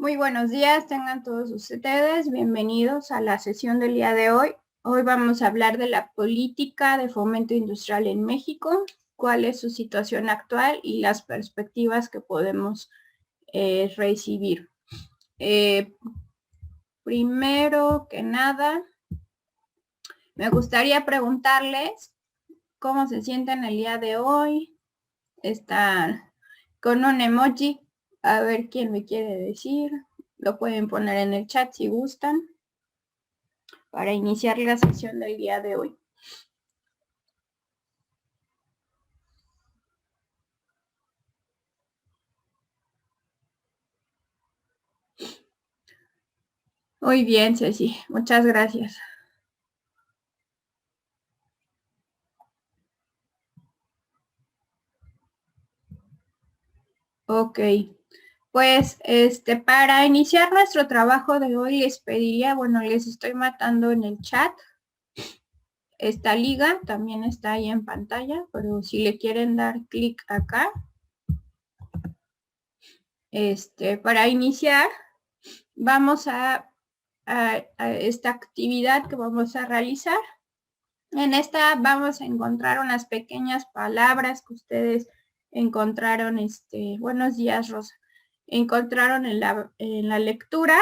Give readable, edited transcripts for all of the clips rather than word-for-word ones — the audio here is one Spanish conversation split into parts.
Muy buenos días, tengan todos ustedes bienvenidos a la sesión del día de hoy. Hoy vamos a hablar de la política de fomento industrial en México, cuál es su situación actual y las perspectivas que podemos recibir. Primero que nada, me gustaría preguntarles cómo se sienten el día de hoy. Están con un emoji, a ver quién me quiere decir. Lo pueden poner en el chat si gustan, para iniciar la sesión del día de hoy. Muy bien, Ceci, muchas gracias. Ok, pues para iniciar nuestro trabajo de hoy les pediría, bueno, les estoy matando en el chat. Esta liga también está ahí en pantalla, pero si le quieren dar clic acá, para iniciar, vamos a esta actividad que vamos a realizar. En esta vamos a encontrar unas pequeñas palabras que ustedes encontraron, buenos días, Rosa, encontraron en la lectura.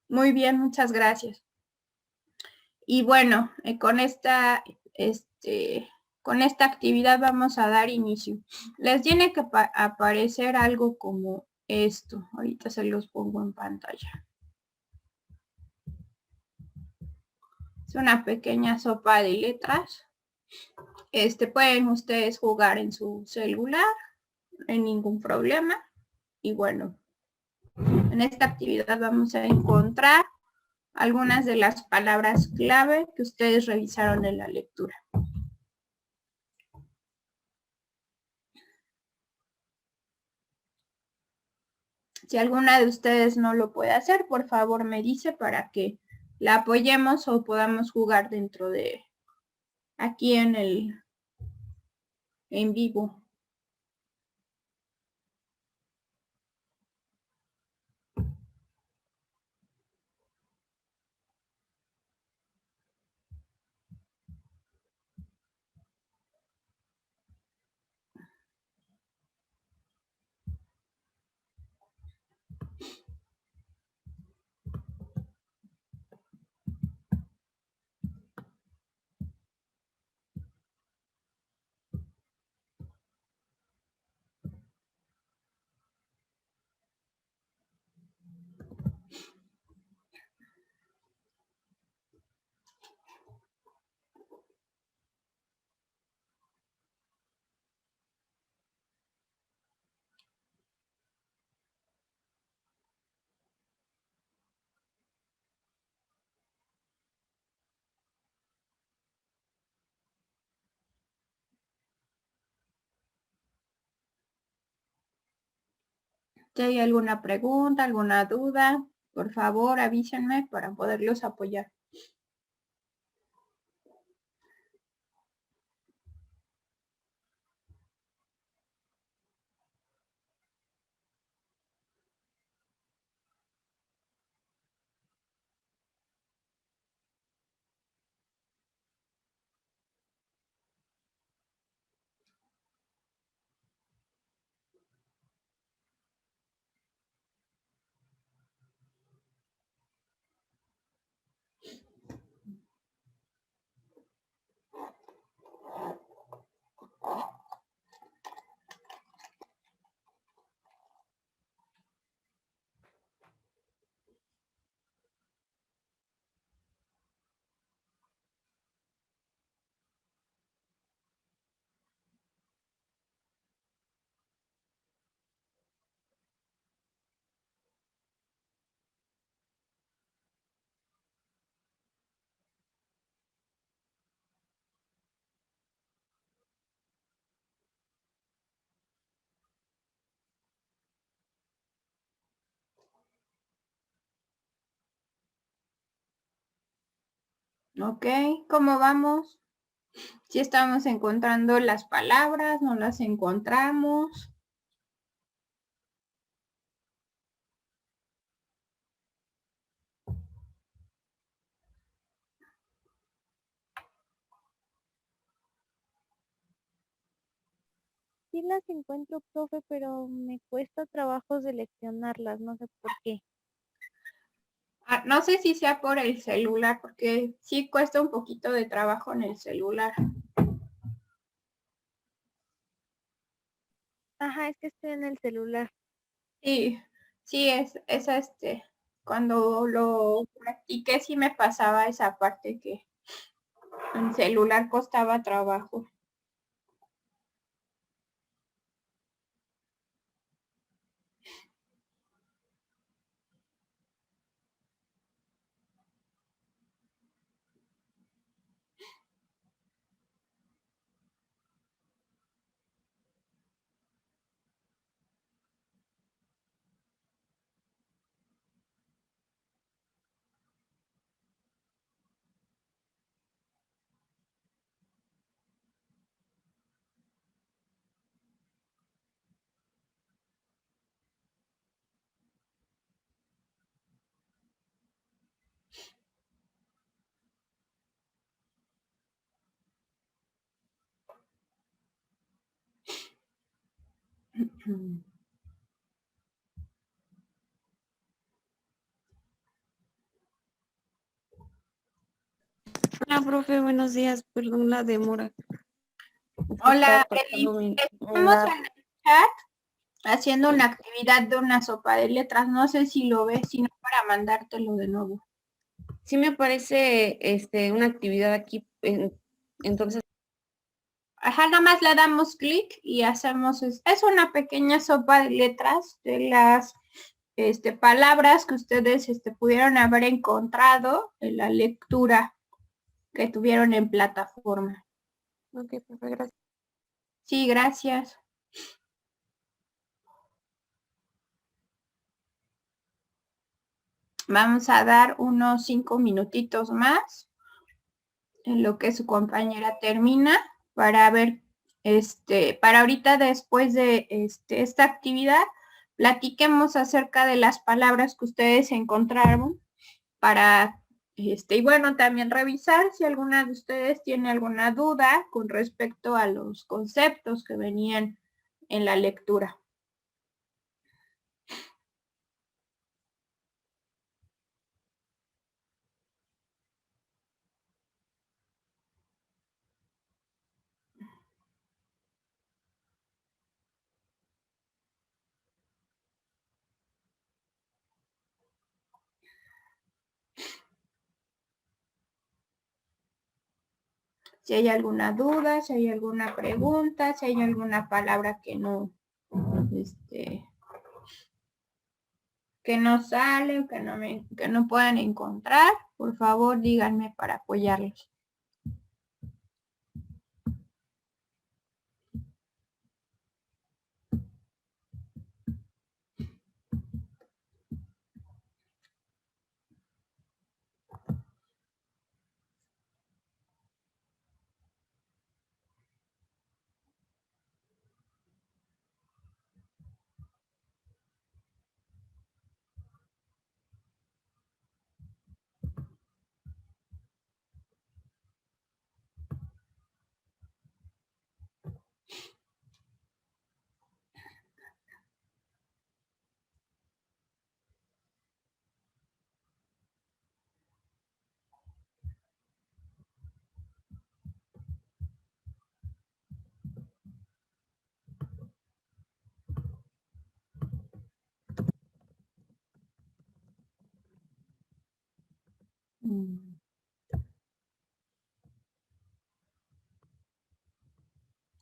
Muy bien, muchas gracias. Y bueno, con esta actividad vamos a dar inicio. Les tiene que aparecer algo como esto. Ahorita se los pongo en pantalla. Es una pequeña sopa de letras. Pueden ustedes jugar en su celular, no hay ningún problema. Y bueno, en esta actividad vamos a encontrar algunas de las palabras clave que ustedes revisaron en la lectura. Si alguna de ustedes no lo puede hacer, por favor me dice para que la apoyemos o podamos jugar dentro de aquí en vivo. Si hay alguna pregunta, alguna duda, por favor avísenme para poderlos apoyar. Ok, ¿cómo vamos? Si estamos encontrando las palabras, no las encontramos. sí las encuentro, profe, pero me cuesta trabajo seleccionarlas, no sé por qué. No sé si sea por el celular, porque sí cuesta un poquito de trabajo en el celular. Ajá, es que estoy en el celular. Sí, sí, cuando lo practiqué sí me pasaba esa parte que en celular costaba trabajo. Hola, profe, buenos días. Perdón la demora. Hola, Estaba Eli. pasando mi Estamos lab. en el chat haciendo una actividad de una sopa de letras. No sé si lo ves, sino para mandártelo de nuevo. Sí me aparece una actividad aquí, entonces. Ajá, nada más le damos clic y hacemos, es una pequeña sopa de letras de las palabras que ustedes pudieron haber encontrado en la lectura que tuvieron en plataforma. Ok, profe, gracias. Sí, gracias. Vamos a dar unos 5 minutitos más en lo que su compañera termina para ver, para ahorita después de esta actividad, platiquemos acerca de las palabras que ustedes encontraron para, y bueno, también revisar si alguna de ustedes tiene alguna duda con respecto a los conceptos que venían en la lectura. Si hay alguna duda, si hay alguna pregunta, si hay alguna palabra que no, que no sale o que no puedan encontrar, por favor díganme para apoyarlos.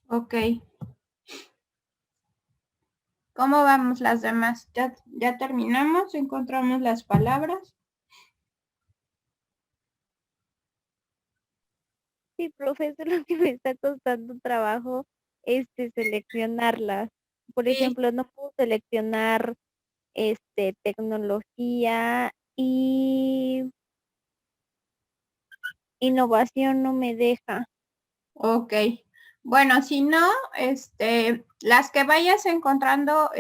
Ok. ¿Cómo vamos las demás? ¿Ya terminamos? ¿Encontramos las palabras? Sí, profe, eso es lo que me está costando trabajo, seleccionarlas. Por Sí. ejemplo, no puedo seleccionar, tecnología y innovación no me deja. Ok. Bueno, si no, las que vayas encontrando,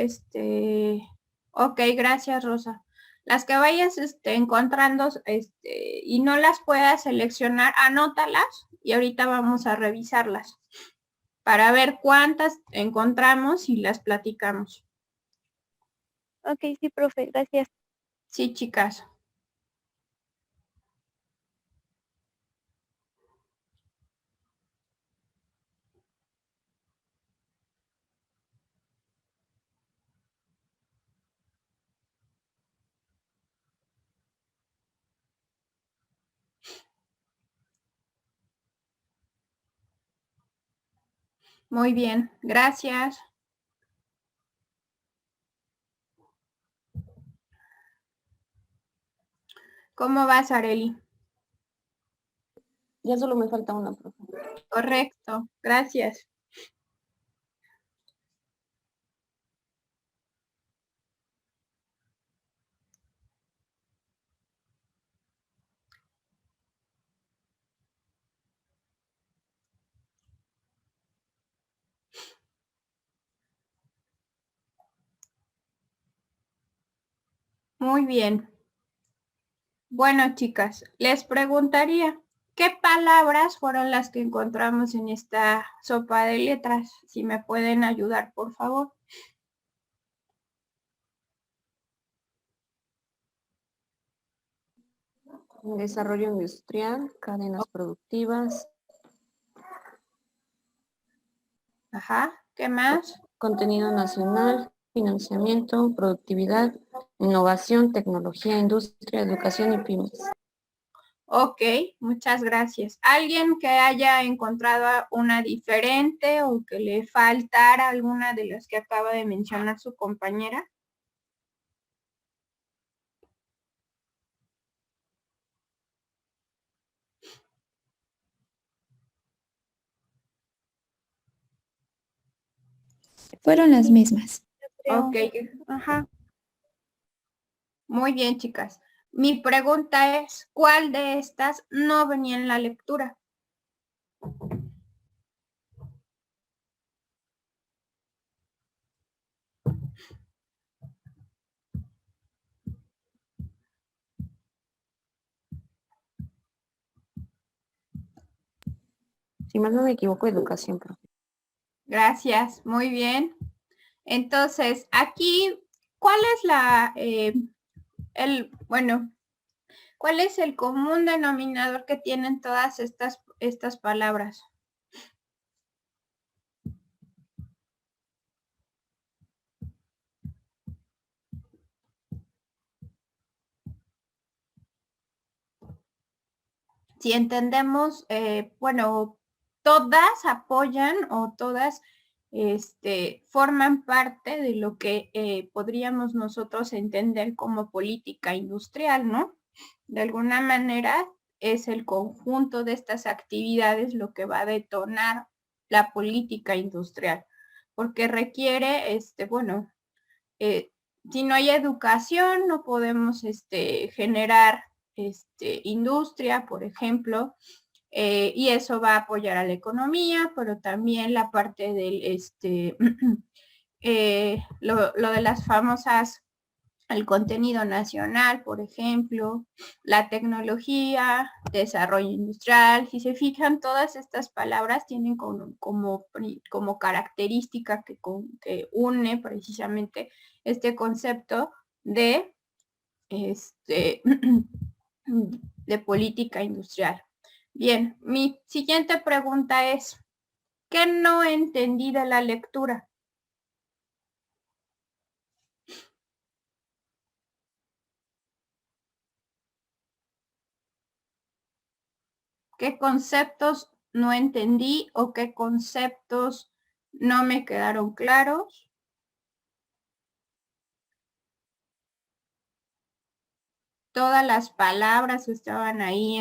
ok, gracias, Rosa. Las que vayas, encontrando, y no las puedas seleccionar, anótalas y ahorita vamos a revisarlas. para ver cuántas encontramos y las platicamos. Ok, sí, profe, gracias. Sí, chicas. Muy bien, gracias. ¿Cómo vas, Areli? Ya solo me falta una, profe. Correcto, gracias. Muy bien. Bueno, chicas, les preguntaría, ¿qué palabras fueron las que encontramos en esta sopa de letras? Si me pueden ayudar, por favor. Desarrollo industrial, cadenas productivas, Ajá, ¿qué más? contenido nacional, financiamiento, productividad, innovación, tecnología, industria, educación y pymes. Ok, muchas gracias. ¿Alguien que haya encontrado una diferente o que le faltara alguna de las que acaba de mencionar su compañera? Fueron las mismas. Yo creo. Ok, Ajá. muy bien, chicas. Mi pregunta es, ¿cuál de estas no venía en la lectura? Si mal no me equivoco, educación, profe. Gracias, muy bien. Entonces, aquí, ¿cuál es cuál es el común denominador que tienen todas estas palabras? Si entendemos, todas apoyan o todas forman parte de lo que podríamos nosotros entender como política industrial, ¿no? De alguna manera es el conjunto de estas actividades lo que va a detonar la política industrial, porque requiere, si no hay educación, no podemos generar industria, por ejemplo, y eso va a apoyar a la economía, pero también la parte del, lo de las famosas, el contenido nacional, por ejemplo, la tecnología, desarrollo industrial. Si se fijan, todas estas palabras tienen como característica que une precisamente este concepto de, de política industrial. Bien, mi siguiente pregunta es, ¿qué no entendí de la lectura? ¿Qué conceptos no entendí o qué conceptos no me quedaron claros? Todas las palabras estaban ahí,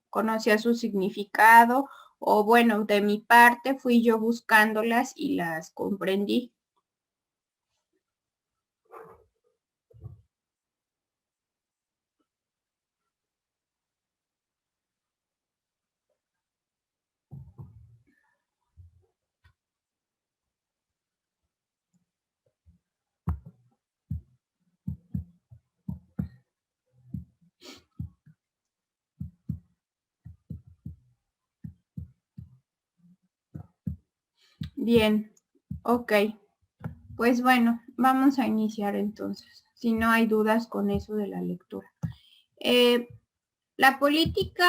conocía su significado, o bueno, de mi parte fui yo buscándolas y las comprendí. Bien, ok. Pues bueno, vamos a iniciar entonces, si no hay dudas con eso de la lectura. La política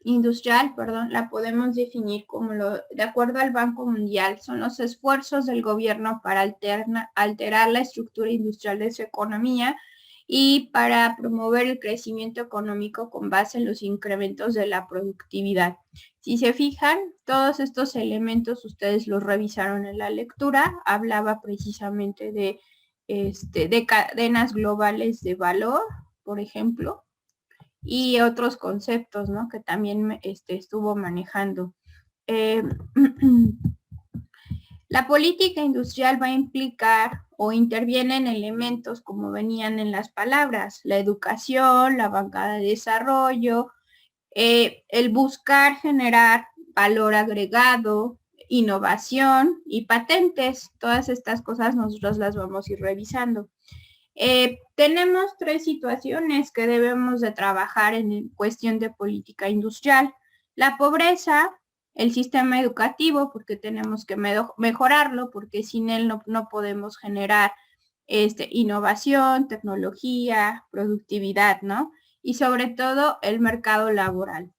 industrial, perdón, la podemos definir como de acuerdo al Banco Mundial, son los esfuerzos del gobierno para alterar la estructura industrial de su economía y para promover el crecimiento económico con base en los incrementos de la productividad. Si se fijan, todos estos elementos ustedes los revisaron en la lectura, hablaba precisamente de cadenas globales de valor, por ejemplo, y otros conceptos, ¿no? Que también estuvo manejando. La política industrial va a implicar o interviene en elementos como venían en las palabras, la educación, la banca de desarrollo, el buscar generar valor agregado, innovación y patentes. Todas estas cosas nosotros las vamos a ir revisando. Tenemos tres situaciones que debemos de trabajar en cuestión de política industrial. La pobreza, el sistema educativo, porque tenemos que mejorarlo, porque sin él no podemos generar innovación, tecnología, productividad, ¿no? Y sobre todo el mercado laboral.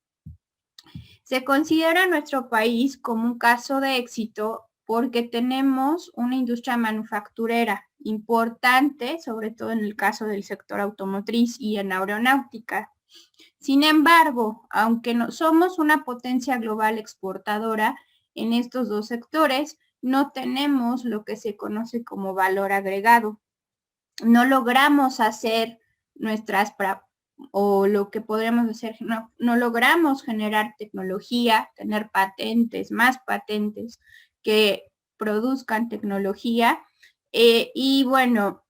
Se considera nuestro país como un caso de éxito porque tenemos una industria manufacturera importante, sobre todo en el caso del sector automotriz y en aeronáutica. Sin embargo, aunque no somos una potencia global exportadora en estos dos sectores, no tenemos lo que se conoce como valor agregado. No logramos hacer nuestras o lo que podríamos hacer, no logramos generar tecnología, tener patentes, más patentes que produzcan tecnología. Y bueno,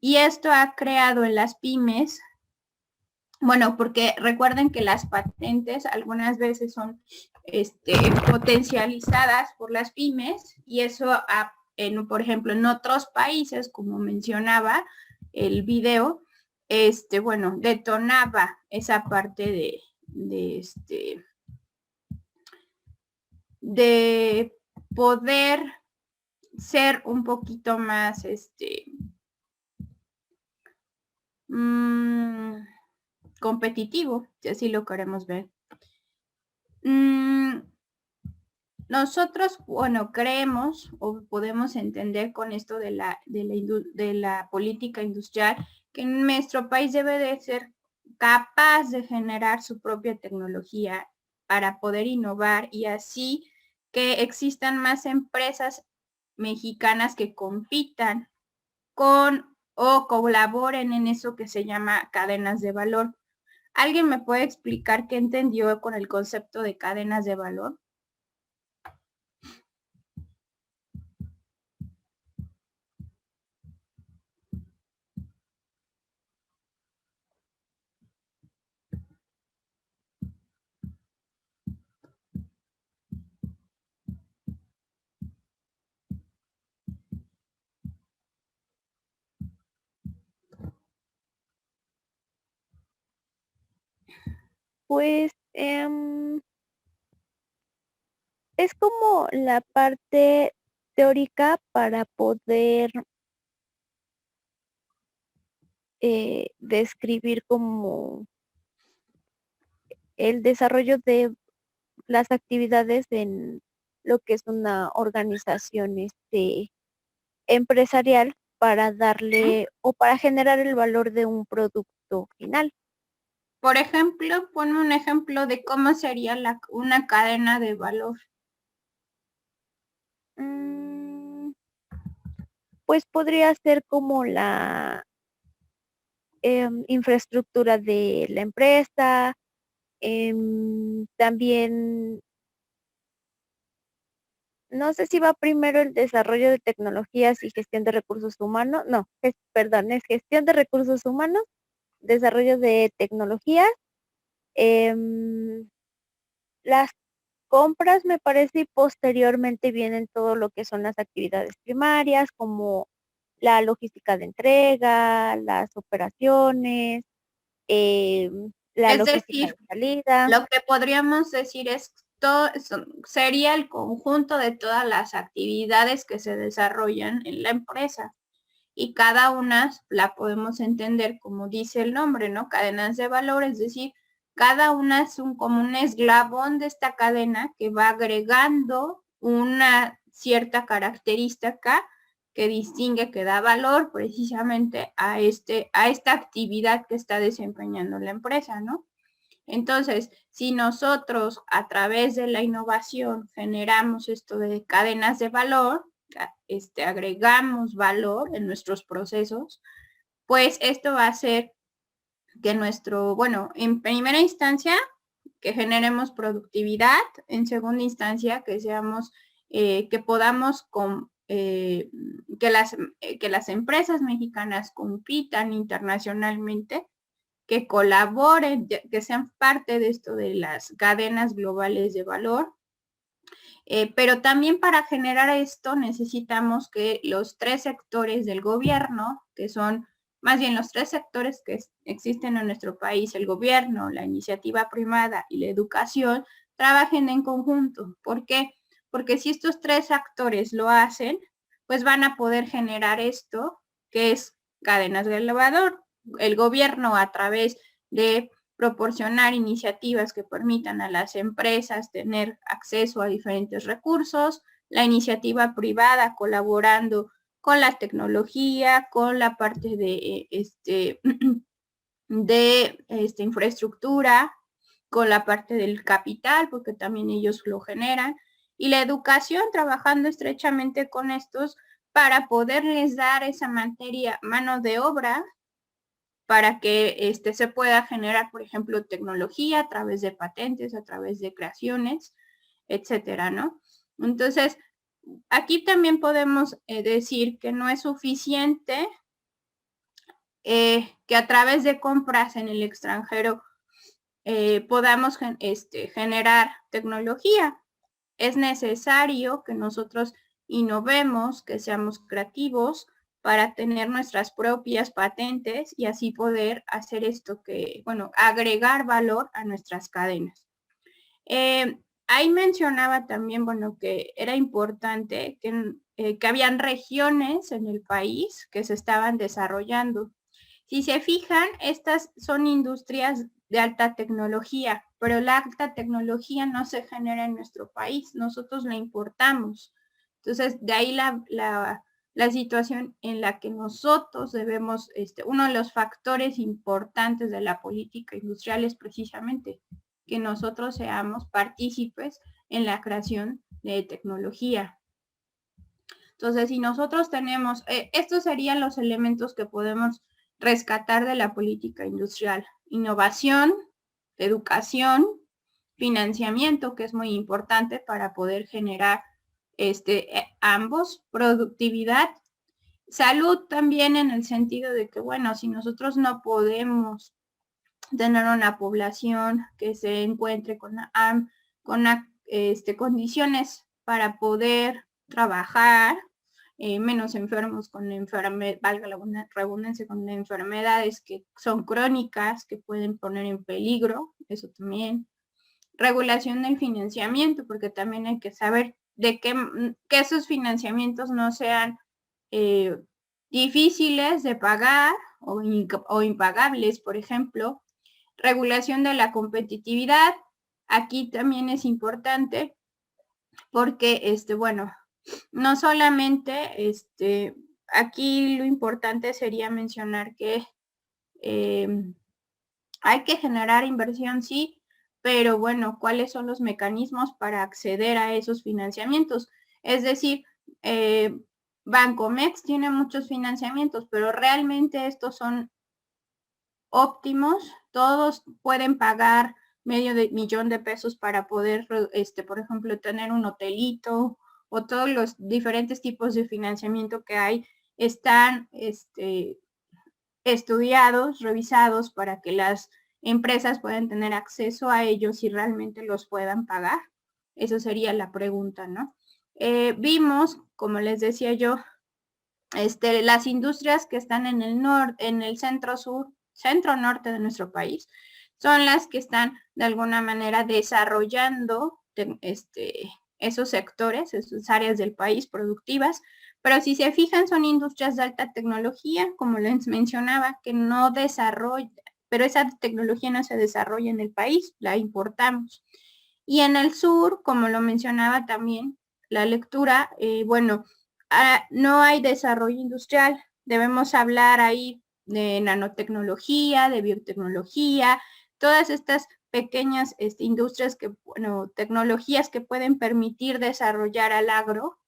y esto ha creado en las pymes, bueno, porque recuerden que las patentes algunas veces son potencializadas por las pymes y eso, por ejemplo, en otros países, como mencionaba el video, bueno, detonaba esa parte de poder ser un poquito más, competitivo, si así lo queremos ver. Nosotros, bueno, creemos o podemos entender con esto de la política industrial que nuestro país debe de ser capaz de generar su propia tecnología para poder innovar y así que existan más empresas mexicanas que compitan con o colaboren en eso que se llama cadenas de valor. ¿Alguien me puede explicar qué entendió con el concepto de cadenas de valor? Pues es como la parte teórica para poder describir como el desarrollo de las actividades en lo que es una organización empresarial para darle o para generar el valor de un producto final. Por ejemplo, ponme un ejemplo de cómo sería una cadena de valor. Pues podría ser como la infraestructura de la empresa, también no sé si va primero el desarrollo de tecnologías y gestión de recursos humanos, no, perdón, es gestión de recursos humanos, desarrollo de tecnologías, las compras me parece y posteriormente vienen todo lo que son las actividades primarias como la logística de entrega, las operaciones, la Es logística decir, de salida. lo que podríamos decir es sería el conjunto de todas las actividades que se desarrollan en la empresa. Y cada una la podemos entender como dice el nombre, ¿no? Cadenas de valor, es decir, cada una es como un eslabón de esta cadena que va agregando una cierta característica que distingue, que da valor precisamente a esta actividad que está desempeñando la empresa, ¿no? Entonces, si nosotros a través de la innovación generamos esto de cadenas de valor, agregamos valor en nuestros procesos, pues esto va a hacer que en primera instancia, que generemos productividad, en segunda instancia, que seamos, que podamos que las empresas mexicanas compitan internacionalmente, que colaboren, que sean parte de esto de las cadenas globales de valor. Pero también para generar esto necesitamos que los tres sectores del gobierno, que son más bien los tres sectores que existen en nuestro país, el gobierno, la iniciativa privada y la educación, trabajen en conjunto. ¿Por qué? Porque si estos tres actores lo hacen, pues van a poder generar esto, que es cadenas de elevador. El gobierno a través de proporcionar iniciativas que permitan a las empresas tener acceso a diferentes recursos, la iniciativa privada colaborando con la tecnología, con la parte de infraestructura, con la parte del capital, porque también ellos lo generan, y la educación trabajando estrechamente con estos para poderles dar esa materia, mano de obra, para que se pueda generar, por ejemplo, tecnología a través de patentes, a través de creaciones, etcétera, ¿no? Entonces, aquí también podemos decir que no es suficiente que a través de compras en el extranjero podamos generar tecnología. Es necesario que nosotros innovemos, que seamos creativos para tener nuestras propias patentes y así poder hacer esto que, agregar valor a nuestras cadenas. Ahí mencionaba también, que era importante que habían regiones en el país que se estaban desarrollando. Si se fijan, estas son industrias de alta tecnología, pero la alta tecnología no se genera en nuestro país, nosotros la importamos. Entonces, de ahí la situación en la que nosotros debemos, uno de los factores importantes de la política industrial es precisamente que nosotros seamos partícipes en la creación de tecnología. Entonces, si nosotros tenemos, estos serían los elementos que podemos rescatar de la política industrial: innovación, educación, financiamiento, que es muy importante para poder generar ambos, productividad, salud también, en el sentido de que, si nosotros no podemos tener una población que se encuentre con condiciones para poder trabajar, menos enfermos con valga la redundancia, con enfermedades que son crónicas, que pueden poner en peligro, eso también. Regulación del financiamiento, porque también hay que saber de que esos financiamientos no sean difíciles de pagar o impagables, por ejemplo. Regulación de la competitividad, aquí también es importante porque, no solamente, aquí lo importante sería mencionar que hay que generar inversión, sí, pero ¿cuáles son los mecanismos para acceder a esos financiamientos? Es decir, Bancomext tiene muchos financiamientos, pero realmente estos son óptimos. Todos pueden pagar $500,000 para poder, por ejemplo, tener un hotelito, o todos los diferentes tipos de financiamiento que hay están estudiados, revisados para que las empresas puedan tener acceso a ellos y realmente los puedan pagar. Eso sería la pregunta, ¿no? Vimos, como les decía yo, las industrias que están en el centro norte de nuestro país, son las que están de alguna manera desarrollando esos sectores, esas áreas del país productivas, pero si se fijan son industrias de alta tecnología, como les mencionaba, que no desarrolla, pero esa tecnología no se desarrolla en el país, la importamos. Y en el sur, como lo mencionaba también la lectura, no hay desarrollo industrial, debemos hablar ahí de nanotecnología, de biotecnología, todas estas pequeñas industrias tecnologías que pueden permitir desarrollar al agro.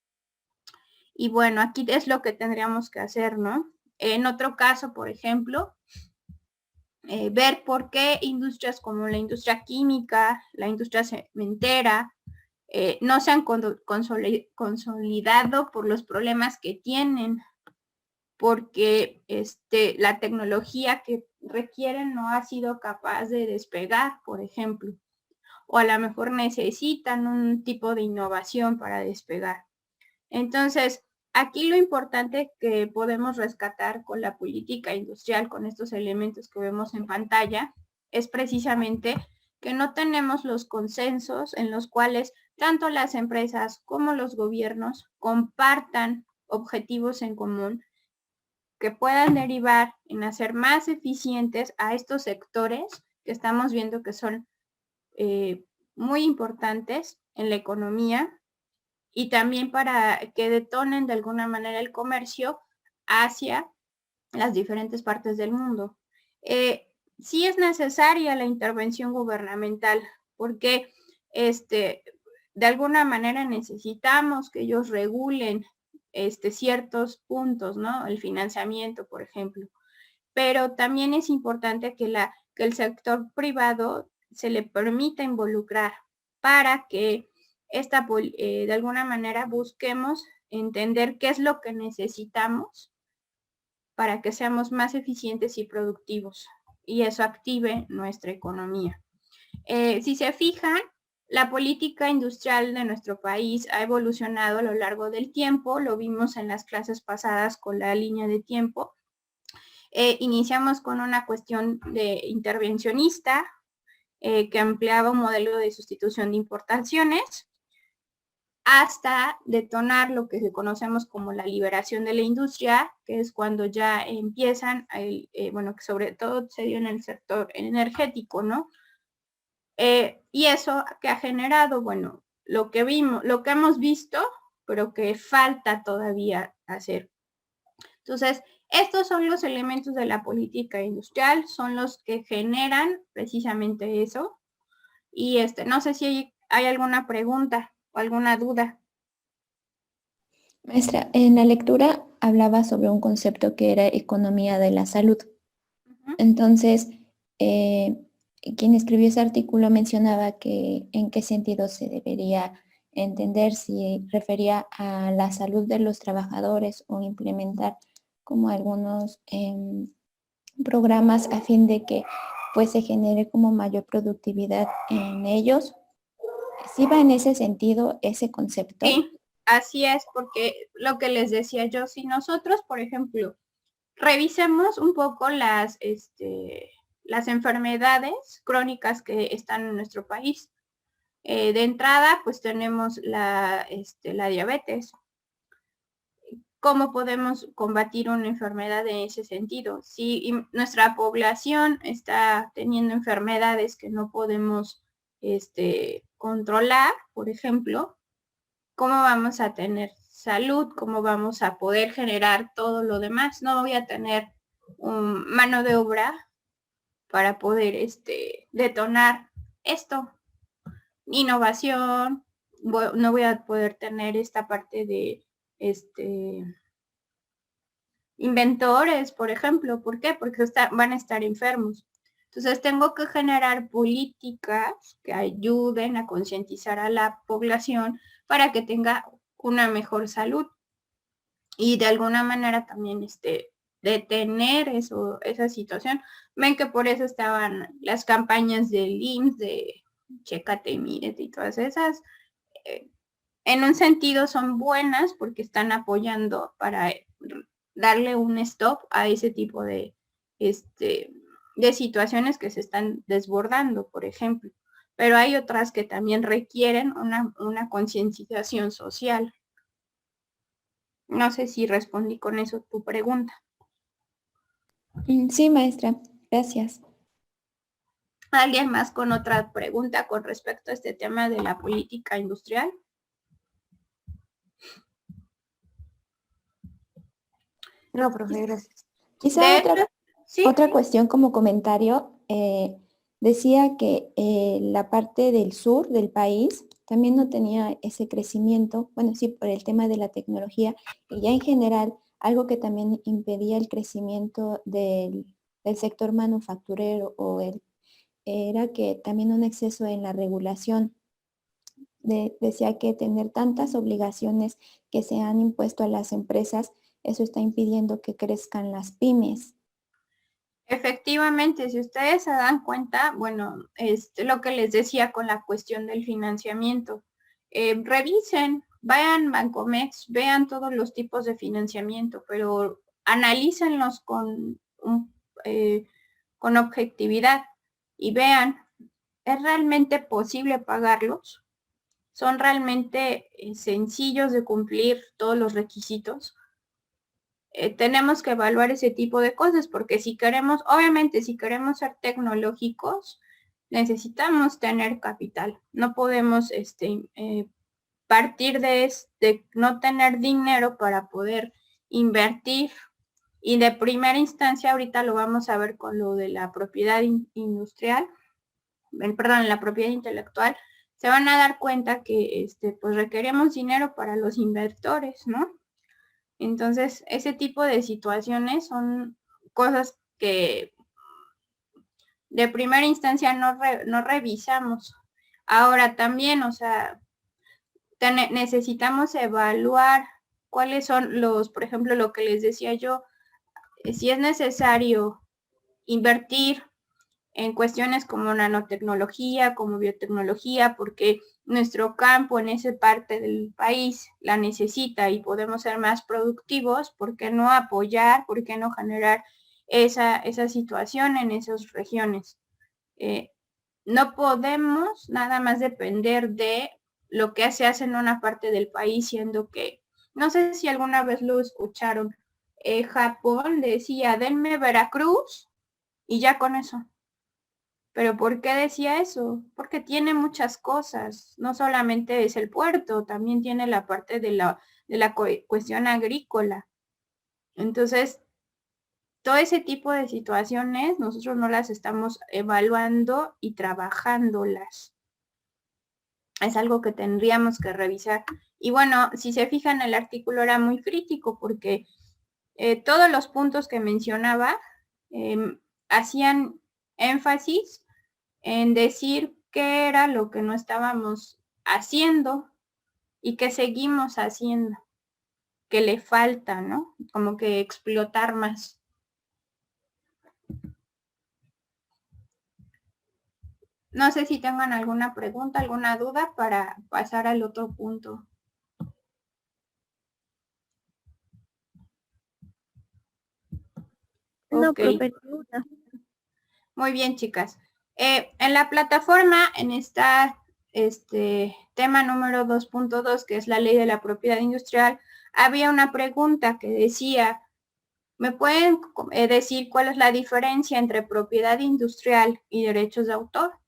Y bueno, aquí es lo que tendríamos que hacer, ¿no? En otro caso, por ejemplo, ver por qué industrias como la industria química, la industria cementera, no se han consolidado por los problemas que tienen, porque la tecnología que requieren no ha sido capaz de despegar, por ejemplo, o a lo mejor necesitan un tipo de innovación para despegar. Entonces, aquí lo importante que podemos rescatar con la política industrial, con estos elementos que vemos en pantalla, es precisamente que no tenemos los consensos en los cuales tanto las empresas como los gobiernos compartan objetivos en común que puedan derivar en hacer más eficientes a estos sectores que estamos viendo que son muy importantes en la economía y también para que detonen de alguna manera el comercio hacia las diferentes partes del mundo. Sí es necesaria la intervención gubernamental porque de alguna manera necesitamos que ellos regulen ciertos puntos, ¿no? El financiamiento, por ejemplo. Pero también es importante que el sector privado se le permita involucrar para que de alguna manera busquemos entender qué es lo que necesitamos para que seamos más eficientes y productivos y eso active nuestra economía. Si se fijan, la política industrial de nuestro país ha evolucionado a lo largo del tiempo, lo vimos en las clases pasadas con la línea de tiempo. Iniciamos con una cuestión de intervencionista que empleaba un modelo de sustitución de importaciones hasta detonar lo que conocemos como la liberación de la industria, que es cuando ya empiezan, que sobre todo se dio en el sector energético, ¿no? Y eso que ha generado, bueno, lo que hemos visto, pero que falta todavía hacer. Entonces, estos son los elementos de la política industrial, son los que generan precisamente eso. Y no sé si hay alguna pregunta o alguna duda. Maestra, en la lectura hablaba sobre un concepto que era economía de la salud. Entonces, quien escribió ese artículo mencionaba que en qué sentido se debería entender, si refería a la salud de los trabajadores o implementar como algunos programas a fin de que pues se genere como mayor productividad en ellos. ¿Sí va en ese sentido ese concepto? Sí, así es, porque lo que les decía yo, si nosotros, por ejemplo, revisemos un poco las enfermedades crónicas que están en nuestro país. De entrada, pues tenemos la diabetes. ¿Cómo podemos combatir una enfermedad en ese sentido? Si nuestra población está teniendo enfermedades que no podemos controlar, por ejemplo, ¿cómo vamos a tener salud? ¿Cómo vamos a poder generar todo lo demás? No voy a tener mano de obra para poder detonar esto. Innovación, no voy a poder tener esta parte de inventores, por ejemplo. ¿Por qué? Porque van a estar enfermos. Entonces tengo que generar políticas que ayuden a concientizar a la población para que tenga una mejor salud y de alguna manera también detener esa situación. Ven que por eso estaban las campañas del IMSS de chécate y mírete y todas esas. En un sentido son buenas porque están apoyando para darle un stop a ese tipo de situaciones que se están desbordando, por ejemplo. pero hay otras que también requieren una concienciación social. No sé si respondí con eso tu pregunta. Sí, maestra, gracias. ¿Alguien más con otra pregunta con respecto a este tema de la política industrial? No, profe, gracias. Quizá ¿sí? otra cuestión como comentario, decía que la parte del sur del país también no tenía ese crecimiento, bueno, sí, por el tema de la tecnología, y ya en general, algo que también impedía el crecimiento del sector manufacturero era que también un exceso en la regulación. Decía que tener tantas obligaciones que se han impuesto a las empresas, eso está impidiendo que crezcan las pymes. Efectivamente, si ustedes se dan cuenta, bueno, lo que les decía con la cuestión del financiamiento, revisen, vayan Bancomex, vean todos los tipos de financiamiento, pero analícenlos con objetividad y vean, ¿es realmente posible pagarlos? ¿Son realmente sencillos de cumplir todos los requisitos? Tenemos que evaluar ese tipo de cosas porque si queremos, obviamente si queremos ser tecnológicos, necesitamos tener capital. No podemos partir de no tener dinero para poder invertir. Y de primera instancia, ahorita lo vamos a ver con lo de la propiedad industrial, perdón, la propiedad intelectual, se van a dar cuenta que pues requerimos dinero para los inversores, ¿no? Entonces, ese tipo de situaciones son cosas que de primera instancia no revisamos. Ahora también, o sea, necesitamos evaluar cuáles son por ejemplo, lo que les decía yo, si es necesario invertir en cuestiones como nanotecnología, como biotecnología, porque nuestro campo en esa parte del país la necesita y podemos ser más productivos, ¿por qué no apoyar, por qué no generar esa situación en esas regiones? No podemos nada más depender de lo que se hace en una parte del país, siendo que, no sé si alguna vez lo escucharon, Japón decía, denme Veracruz y ya con eso. ¿Pero por qué decía eso? Porque tiene muchas cosas. No solamente es el puerto, también tiene la parte de la cuestión agrícola. Entonces, todo ese tipo de situaciones nosotros no las estamos evaluando y trabajándolas. Es algo que tendríamos que revisar. Y bueno, si se fijan, el artículo era muy crítico porque todos los puntos que mencionaba hacían énfasis en decir qué era lo que no estábamos haciendo y que seguimos haciendo, que le falta, ¿no? Como que explotar más. No sé si tengan alguna pregunta, alguna duda para pasar al otro punto. No, Okay. profe, ninguna. Muy bien, chicas. En la plataforma, en esta tema número 2.2, que es la ley de la propiedad industrial, había una pregunta que decía, ¿me pueden decir cuál es la diferencia entre propiedad industrial y derechos de autor?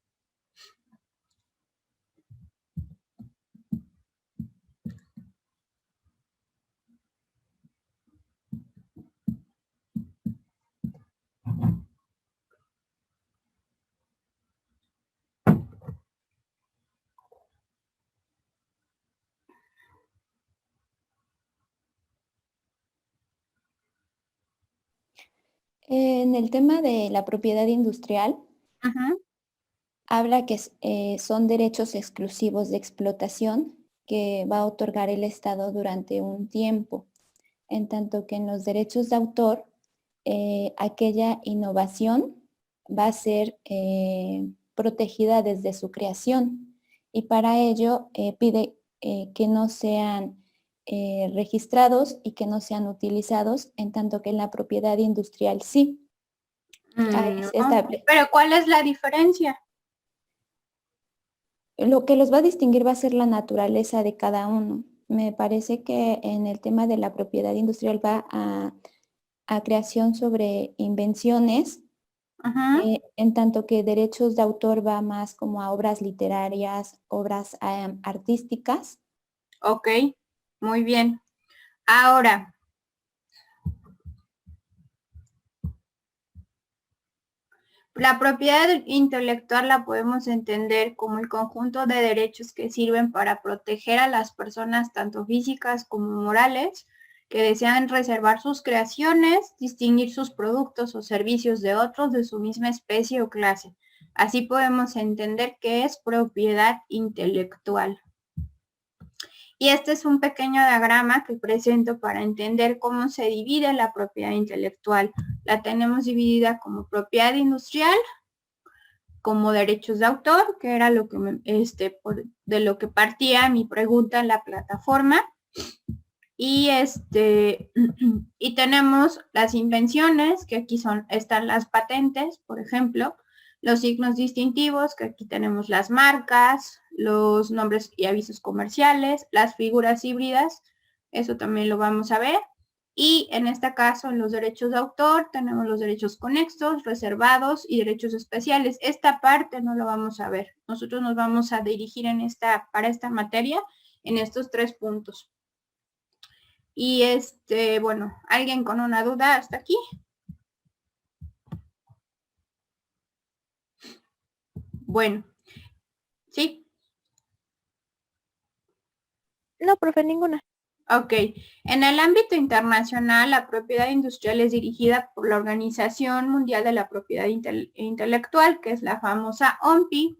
En el tema de la propiedad industrial, habla que son derechos exclusivos de explotación que va a otorgar el Estado durante un tiempo, en tanto que en los derechos de autor, aquella innovación va a ser protegida desde su creación y para ello pide que no sean registrados y que no sean utilizados, en tanto que en la propiedad industrial sí. Ahí se establece. Pero ¿cuál es la diferencia? lo que los va a distinguir va a ser la naturaleza de cada uno. Me parece que en el tema de la propiedad industrial va a creación sobre invenciones, Ajá. en tanto que derechos de autor va más como a obras literarias, obras artísticas. Ok, muy bien. Ahora, la propiedad intelectual la podemos entender como el conjunto de derechos que sirven para proteger a las personas, tanto físicas como morales, que desean reservar sus creaciones, distinguir sus productos o servicios de otros de su misma especie o clase. Así podemos entender qué es propiedad intelectual. Y este es un pequeño diagrama que presento para entender cómo se divide la propiedad intelectual. La tenemos dividida como propiedad industrial, como derechos de autor, que era lo que de lo que partía mi pregunta en la plataforma. Y y tenemos las invenciones, que aquí están las patentes, por ejemplo, los signos distintivos, que aquí tenemos las marcas, los nombres y avisos comerciales, las figuras híbridas, eso también lo vamos a ver. Y en este caso, en los derechos de autor, tenemos los derechos conexos, reservados y derechos especiales. Esta parte no lo vamos a ver. Nosotros nos vamos a dirigir para esta materia en estos 3 puntos. Y bueno, ¿alguien con una duda hasta aquí? Bueno, ¿sí? No, profe, ninguna. Ok. En el ámbito internacional, la propiedad industrial es dirigida por la Organización Mundial de la Propiedad Intelectual, que es la famosa OMPI.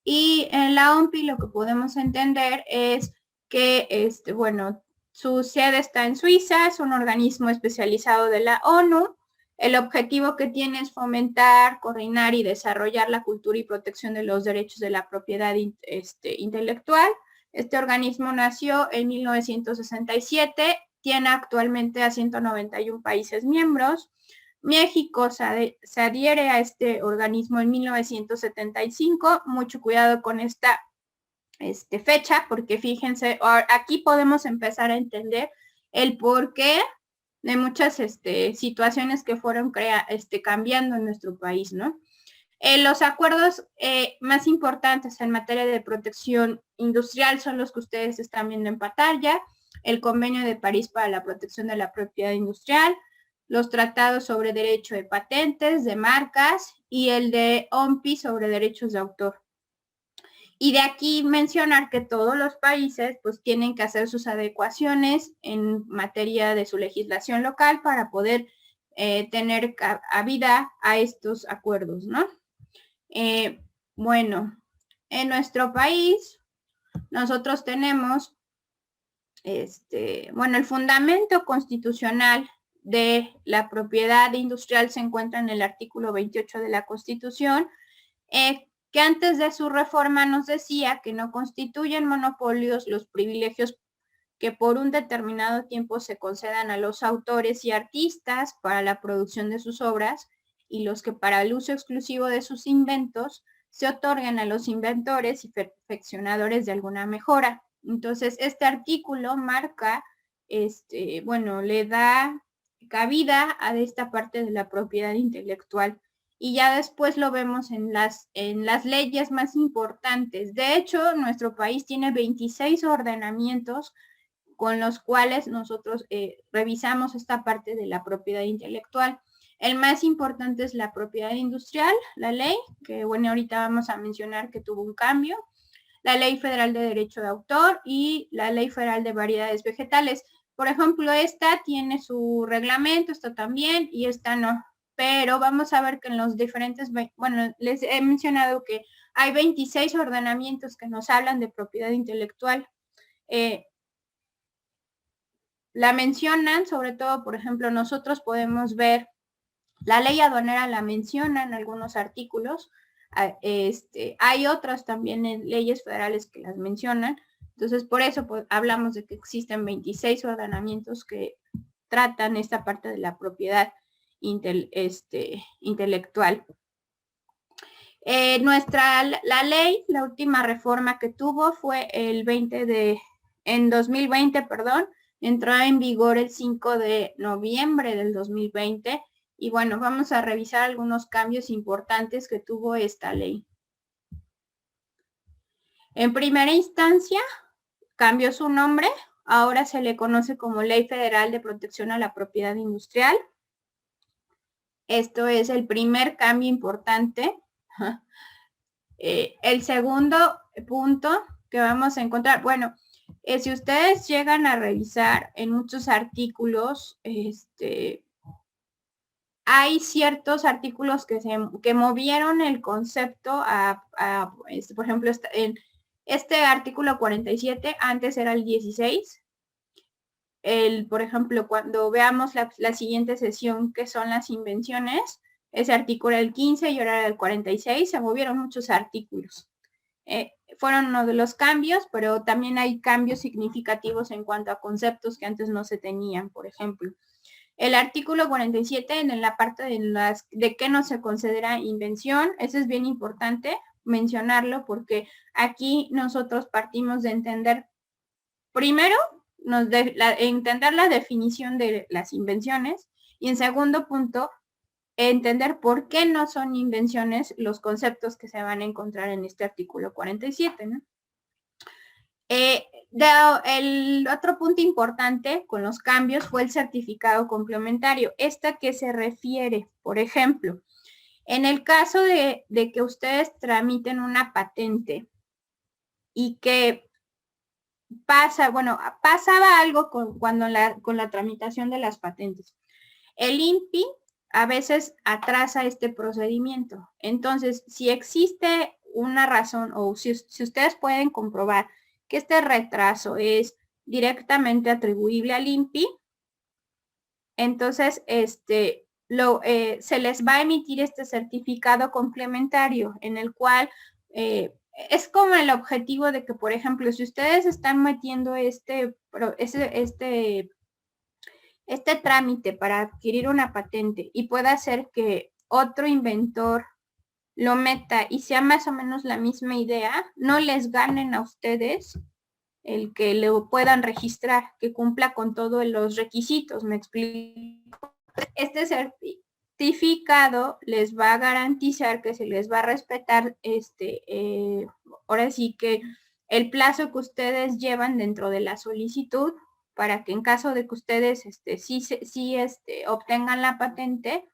Y en la OMPI lo que podemos entender es que, bueno, su sede está en Suiza, es un organismo especializado de la ONU. El objetivo que tiene es fomentar, coordinar y desarrollar la cultura y protección de los derechos de la propiedad intelectual. Este organismo nació en 1967, tiene actualmente a 191 países miembros. México se adhiere a este organismo en 1975. Mucho cuidado con esta fecha, porque fíjense, aquí podemos empezar a entender el porqué de muchas situaciones que fueron cambiando en nuestro país, ¿no? Los acuerdos más importantes en materia de protección industrial son los que ustedes están viendo en pantalla: el Convenio de París para la protección de la propiedad industrial, los tratados sobre derecho de patentes, de marcas, y el de OMPI sobre derechos de autor. Y de aquí mencionar que todos los países pues tienen que hacer sus adecuaciones en materia de su legislación local para poder tener cabida a estos acuerdos, ¿no? Bueno, en nuestro país nosotros tenemos bueno, el fundamento constitucional de la propiedad industrial se encuentra en el artículo 28 de la Constitución, que antes de su reforma nos decía que no constituyen monopolios los privilegios que por un determinado tiempo se concedan a los autores y artistas para la producción de sus obras, y los que para el uso exclusivo de sus inventos se otorgan a los inventores y perfeccionadores de alguna mejora. Entonces, este artículo marca, bueno, le da cabida a esta parte de la propiedad intelectual. Y ya después lo vemos en las leyes más importantes. De hecho, nuestro país tiene 26 ordenamientos con los cuales nosotros revisamos esta parte de la propiedad intelectual. El más importante es la propiedad industrial, la ley, que bueno, ahorita vamos a mencionar que tuvo un cambio, la Ley Federal de Derecho de Autor y la Ley Federal de Variedades Vegetales. Por ejemplo, esta tiene su reglamento, esta también, y esta no. Pero vamos a ver que en los diferentes, bueno, les he mencionado que hay 26 ordenamientos que nos hablan de propiedad intelectual. La mencionan, sobre todo, por ejemplo, nosotros podemos ver, la ley aduanera la menciona en algunos artículos, hay otras también en leyes federales que las mencionan. Entonces, por eso pues, hablamos de que existen 26 ordenamientos que tratan esta parte de la propiedad intelectual. La ley, la última reforma que tuvo fue en 2020, perdón, entró en vigor el 5 de noviembre del 2020 y bueno, vamos a revisar algunos cambios importantes que tuvo esta ley. En primera instancia, cambió su nombre, ahora se le conoce como Ley Federal de Protección a la Propiedad Industrial. Esto es el primer cambio importante. El segundo punto que vamos a encontrar, bueno, si ustedes llegan a revisar en muchos artículos, hay ciertos artículos que movieron el concepto por ejemplo, en este artículo 47, antes era el 16. Por ejemplo, cuando veamos la siguiente sesión, que son las invenciones, ese artículo era el 15 y ahora era el 46, se movieron muchos artículos. Fueron uno de los cambios, pero también hay cambios significativos en cuanto a conceptos que antes no se tenían, por ejemplo. El artículo 47, en la parte de qué no se considera invención, eso es bien importante mencionarlo porque aquí nosotros partimos de entender, primero, entender la definición de las invenciones y en segundo punto, entender por qué no son invenciones los conceptos que se van a encontrar en este artículo 47, ¿no? El otro punto importante con los cambios fue el certificado complementario. ¿Esta qué se refiere? Por ejemplo, en el caso de que ustedes tramiten una patente y que pasaba algo con la tramitación de las patentes. El INPI a veces atrasa este procedimiento. Entonces, si existe una razón o si ustedes pueden comprobar que este retraso es directamente atribuible al INPI, entonces se les va a emitir este certificado complementario en el cual es como el objetivo de que, por ejemplo, si ustedes están metiendo este trámite para adquirir una patente y pueda hacer que otro inventor lo meta y sea más o menos la misma idea, no les ganen a ustedes el que lo puedan registrar, que cumpla con todos los requisitos, me explico. Este certificado les va a garantizar que se les va a respetar ahora sí que el plazo que ustedes llevan dentro de la solicitud para que en caso de que ustedes obtengan la patente,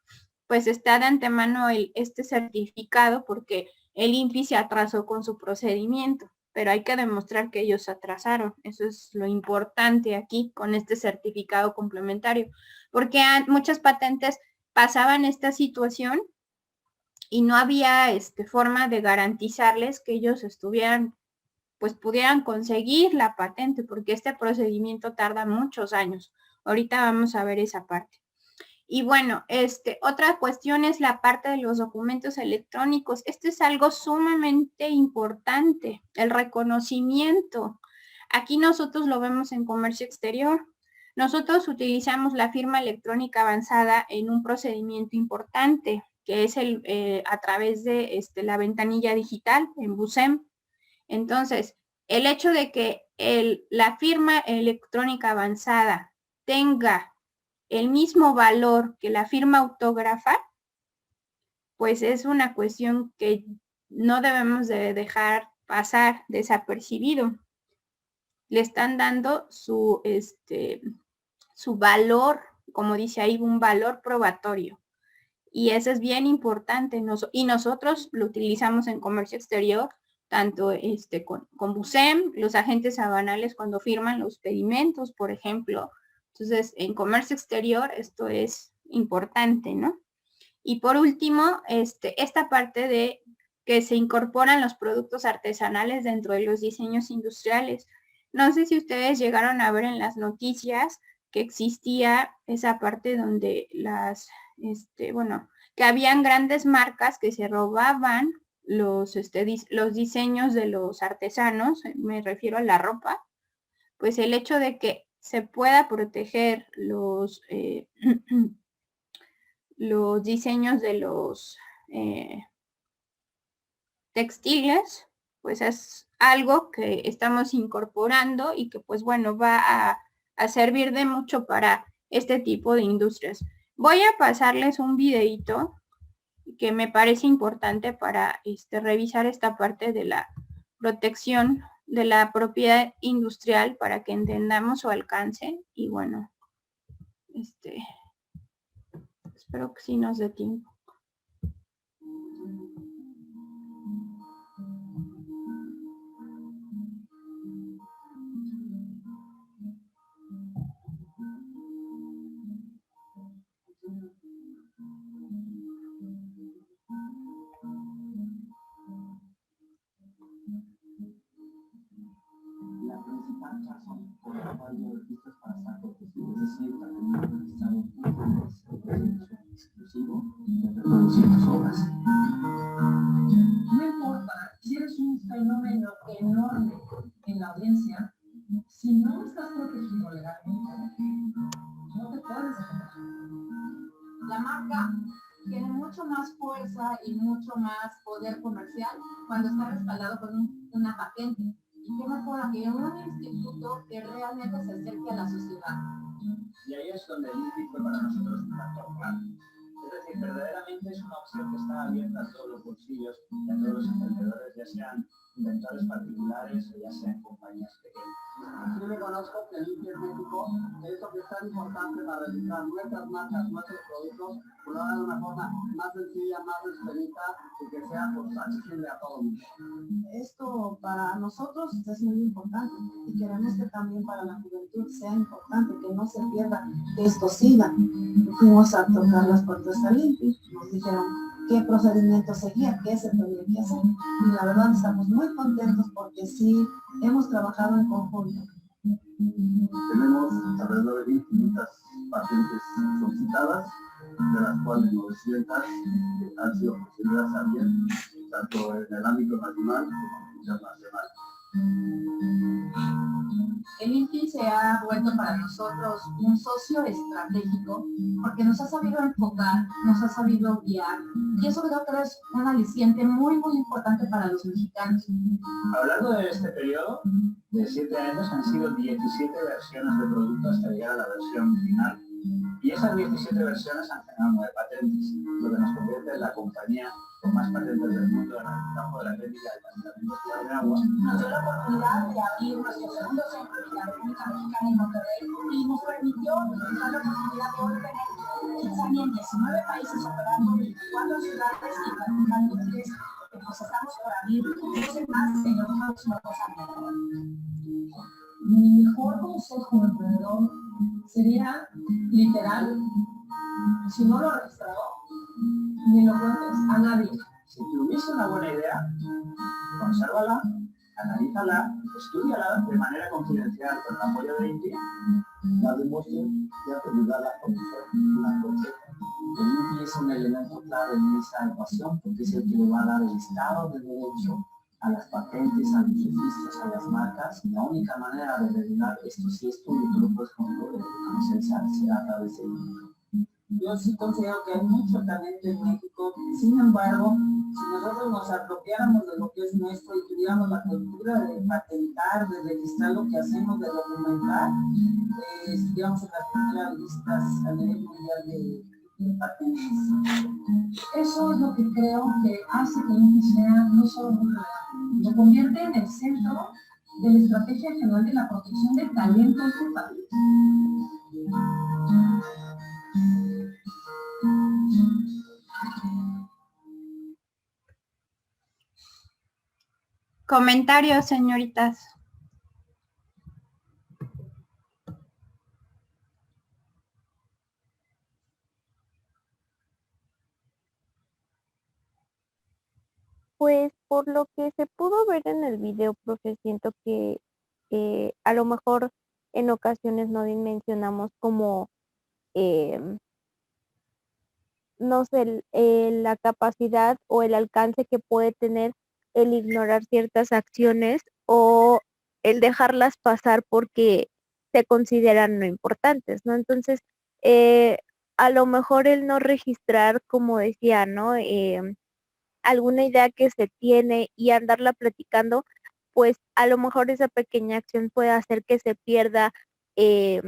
pues está de antemano este certificado porque el INPI se atrasó con su procedimiento, pero hay que demostrar que ellos atrasaron. Eso es lo importante aquí con este certificado complementario, porque muchas patentes pasaban esta situación y no había forma de garantizarles que ellos pudieran conseguir la patente, porque este procedimiento tarda muchos años. Ahorita vamos a ver esa parte. Y bueno, otra cuestión es la parte de los documentos electrónicos. Esto es algo sumamente importante, el reconocimiento. Aquí nosotros lo vemos en comercio exterior. Nosotros utilizamos la firma electrónica avanzada en un procedimiento importante, que es a través de la ventanilla digital en BUSEM. Entonces, el hecho de que la firma electrónica avanzada tenga el mismo valor que la firma autógrafa, pues es una cuestión que no debemos de dejar pasar desapercibido. Le están dando su valor, como dice ahí, un valor probatorio. Y eso es bien importante. Y nosotros lo utilizamos en comercio exterior, tanto con BUSEM, los agentes aduanales cuando firman los pedimentos, por ejemplo. Entonces, en comercio exterior esto es importante, ¿no? Y por último, esta parte de que se incorporan los productos artesanales dentro de los diseños industriales. No sé si ustedes llegaron a ver en las noticias que existía esa parte donde que habían grandes marcas que se robaban los diseños de los artesanos, me refiero a la ropa. Pues el hecho de que se pueda proteger los diseños de textiles, pues es algo que estamos incorporando y que pues bueno, va a servir de mucho para este tipo de industrias. Voy a pasarles un videito que me parece importante para revisar esta parte de la protección de la propiedad industrial para que entendamos su alcance y bueno, espero que sí nos dé tiempo. La principal razón por la cual los registros para estar protegidos es decir, también registrado un exclusivo de producir tus obras. No importa si eres un fenómeno enorme en la audiencia, si no estás protegido legalmente, no te puedes defender. La marca tiene mucho más fuerza y mucho más poder comercial cuando está respaldado con una patente. Y qué mejor que un instituto que realmente se acerque a la sociedad. Y ahí es donde el INPI fue para nosotros un factor clave. Es decir, verdaderamente es una opción que está abierta a todos los bolsillos y a todos los emprendedores, ya sean inventores particulares o ya sean compañías pequeñas. Yo reconozco que el INPI en México es lo que es tan importante para registrar nuestras marcas, nuestros productos, por de una forma más sencilla, más expedita y que sea pues, accesible a todo el mundo. Esto para nosotros es muy importante y queremos que también para la juventud sea importante, que no se pierda, que esto siga. Fuimos a tocar las puertas al INPI, nos dijeron qué procedimiento seguía, qué se tenía que hacer. Y la verdad estamos muy contentos porque sí hemos trabajado en conjunto. Tenemos alrededor de 500 patentes solicitadas, de las cuales 900 han sido consideradas a bien, tanto en el ámbito nacional como internacional. El INPI se ha vuelto para nosotros un socio estratégico porque nos ha sabido enfocar, nos ha sabido guiar y eso creo que es un aliciente muy importante para los mexicanos. A lo largo de este periodo de 7 años han sido 17 versiones de producto hasta llegar a la versión final. Y esas 17 versiones han generado 9 patentes, lo que nos convierte en la compañía con más patentes del mundo en el campo de la técnica del tratamiento de agua. Nos dio la oportunidad de abrir nuestro segundo centro en la República Mexicana en Monterrey y nos permitió dar la oportunidad de hoy tener en 19 países operando 24 ciudades y practicando 3 que nos estamos por abrir 12 más en los próximos 2 años. Mi mejor consejo de emprendedor sería literal, si no lo has registrado, ni lo cuentes a nadie. Si tuviese una buena idea, consérvala, analízala, estúdiala de manera confidencial con el apoyo de INPI, la demuestre y apelidala con una conseja. El INPI es un elemento clave en esa ecuación porque es el que le va a dar el estado de derecho a las patentes, a los registros, a las marcas. La única manera de revelar esto si es tuyo, tú lo puedes comercializar, será a través de INPI. Yo sí considero que hay mucho talento en México, sin embargo, si nosotros nos apropiáramos de lo que es nuestro y tuviéramos la cultura de patentar, de registrar lo que hacemos, de documentar, estuviéramos en las primeras listas a nivel mundial de patentes. Eso es lo que creo que hace que el sea no solo un programa, lo convierte en el centro de la estrategia general de la protección del talento en su país. Comentarios, señoritas. Pues por lo que se pudo ver en el video, profe, siento que a lo mejor en ocasiones no dimensionamos como, no sé, la capacidad o el alcance que puede tener el ignorar ciertas acciones o el dejarlas pasar porque se consideran no importantes, ¿no? Entonces, a lo mejor el no registrar, como decía, ¿no? alguna idea que se tiene y andarla platicando, pues a lo mejor esa pequeña acción puede hacer que se pierda, eh,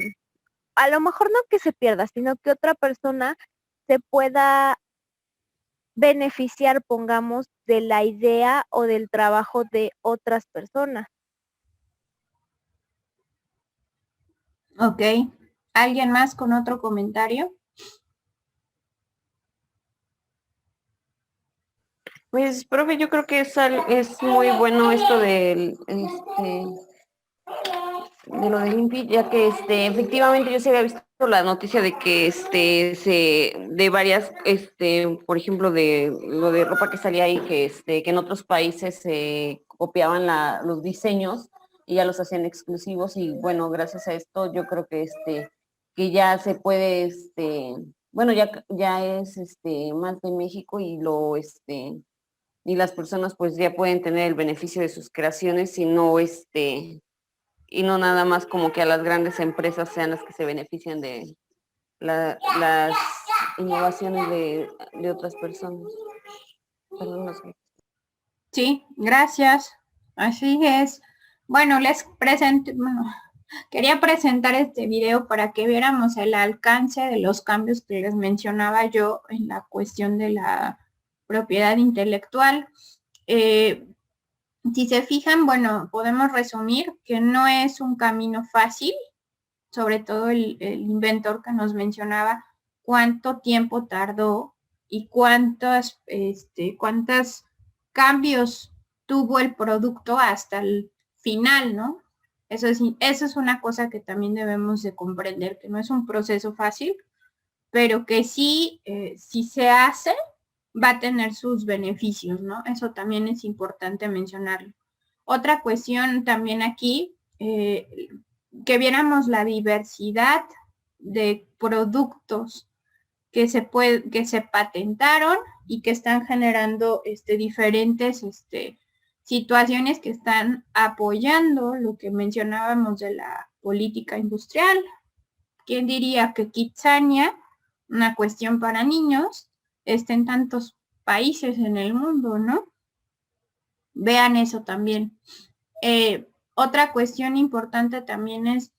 a lo mejor no que se pierda, sino que otra persona se pueda beneficiar, pongamos, de la idea o del trabajo de otras personas. Ok. ¿Alguien más con otro comentario? Pues, profe, yo creo que es muy bueno esto de lo del INPI, ya que efectivamente yo sí había visto la noticia de que de varias, por ejemplo, de lo de ropa que salía ahí, que en otros países se copiaban los diseños y ya los hacían exclusivos, y bueno, gracias a esto yo creo que ya se puede, bueno, ya es más de México, y las personas pues ya pueden tener el beneficio de sus creaciones, y no nada más como que a las grandes empresas sean las que se benefician de las innovaciones de otras personas. Perdón, no sé. Sí, gracias. Así es. Bueno, quería presentar este video para que viéramos el alcance de los cambios que les mencionaba yo en la cuestión de la propiedad intelectual. Si se fijan, bueno, podemos resumir que no es un camino fácil, sobre todo el inventor que nos mencionaba cuánto tiempo tardó y cuántos cambios tuvo el producto hasta el final, ¿no? Eso es una cosa que también debemos de comprender, que no es un proceso fácil, pero que sí, si se hace, va a tener sus beneficios, ¿no? Eso también es importante mencionarlo. Otra cuestión también aquí, que viéramos la diversidad de productos que se patentaron y que están generando diferentes situaciones que están apoyando lo que mencionábamos de la política industrial. ¿Quién diría que Kitsania, una cuestión para niños, está en tantos países en el mundo, ¿no? Vean eso también. Otra cuestión importante también es,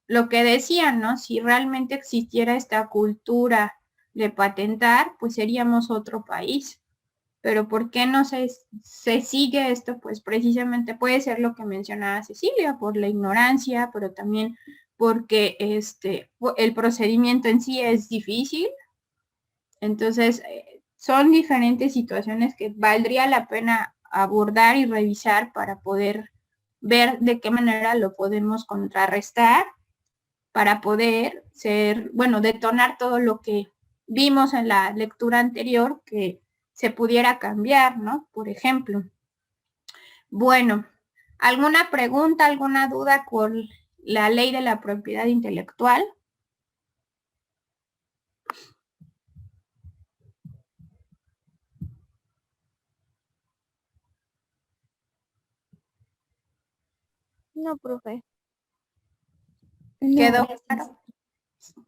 lo que decían, ¿no? Si realmente existiera esta cultura de patentar, pues seríamos otro país. Pero ¿por qué no se sigue esto? Pues precisamente puede ser lo que mencionaba Cecilia, por la ignorancia, pero también porque el procedimiento en sí es difícil. Entonces, son diferentes situaciones que valdría la pena abordar y revisar para poder ver de qué manera lo podemos contrarrestar, para poder detonar todo lo que vimos en la lectura anterior que se pudiera cambiar, ¿no? Por ejemplo. Bueno, ¿alguna pregunta, alguna duda con la ley de la propiedad intelectual? No, profe. No, ¿Quedó gracias. claro?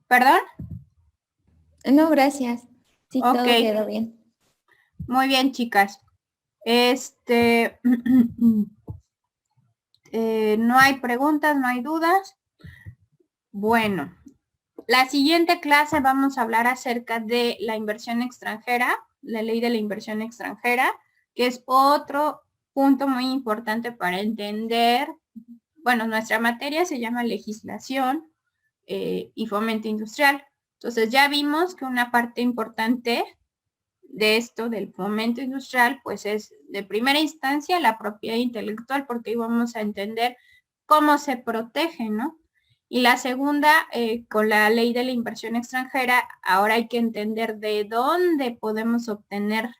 ¿Perdón? No, gracias. Sí, todo Ok. quedó bien. Muy bien, chicas. No hay preguntas, no hay dudas. Bueno, la siguiente clase vamos a hablar acerca de la inversión extranjera, la ley de la inversión extranjera, que es otro punto muy importante para entender. Bueno, nuestra materia se llama legislación y fomento industrial. Entonces ya vimos que una parte importante de esto, del fomento industrial, pues es de primera instancia la propiedad intelectual, porque ahí vamos a entender cómo se protege, ¿no? Y la segunda, con la ley de la inversión extranjera, ahora hay que entender de dónde podemos obtener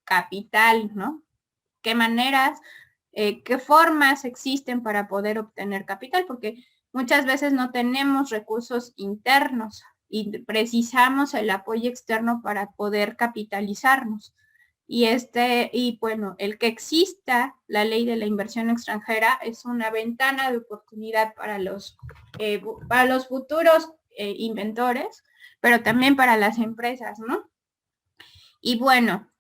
capital, ¿no? ¿Qué maneras, qué formas existen para poder obtener capital? Porque muchas veces no tenemos recursos internos y precisamos el apoyo externo para poder capitalizarnos. Y bueno, el que exista la ley de la inversión extranjera es una ventana de oportunidad para los futuros inventores, pero también para las empresas, ¿no? Y bueno,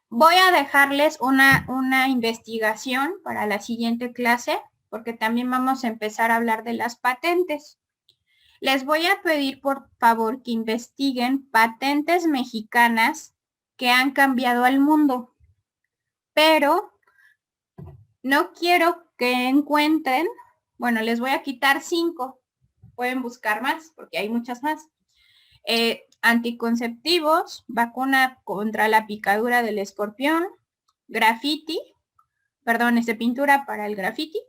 voy a dejarles una investigación para la siguiente clase, porque también vamos a empezar a hablar de las patentes. Les voy a pedir por favor que investiguen patentes mexicanas que han cambiado al mundo, pero no quiero que encuentren, bueno, les voy a quitar 5, pueden buscar más porque hay muchas más. Anticonceptivos, vacuna contra la picadura del escorpión, graffiti, perdón, pintura para el graffiti,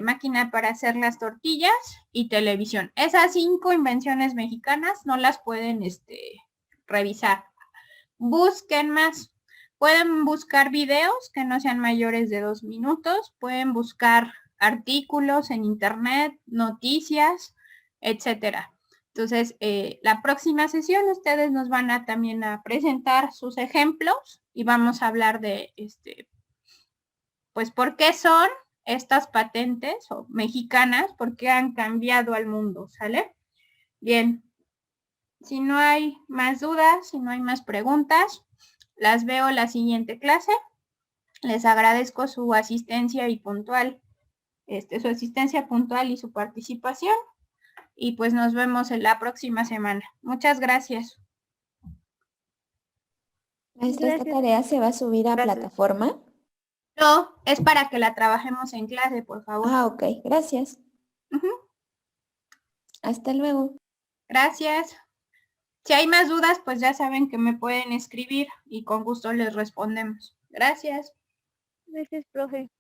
máquina para hacer las tortillas y televisión. Esas 5 invenciones mexicanas no las pueden revisar. Busquen más. Pueden buscar videos que no sean mayores de 2 minutos, pueden buscar artículos en internet, noticias, etcétera. Entonces, la próxima sesión ustedes nos van a también a presentar sus ejemplos y vamos a hablar de, pues, por qué son estas patentes o mexicanas, por qué han cambiado al mundo, ¿sale? Bien, si no hay más dudas, si no hay más preguntas, las veo la siguiente clase. Les agradezco su asistencia y puntual, su asistencia puntual y su participación. Y pues nos vemos en la próxima semana. Muchas gracias. Maestra, ¿esta tarea se va a subir a plataforma? No, es para que la trabajemos en clase, por favor. Ah, ok, gracias. Hasta luego. Gracias. Si hay más dudas, pues ya saben que me pueden escribir y con gusto les respondemos. Gracias. Gracias, profe.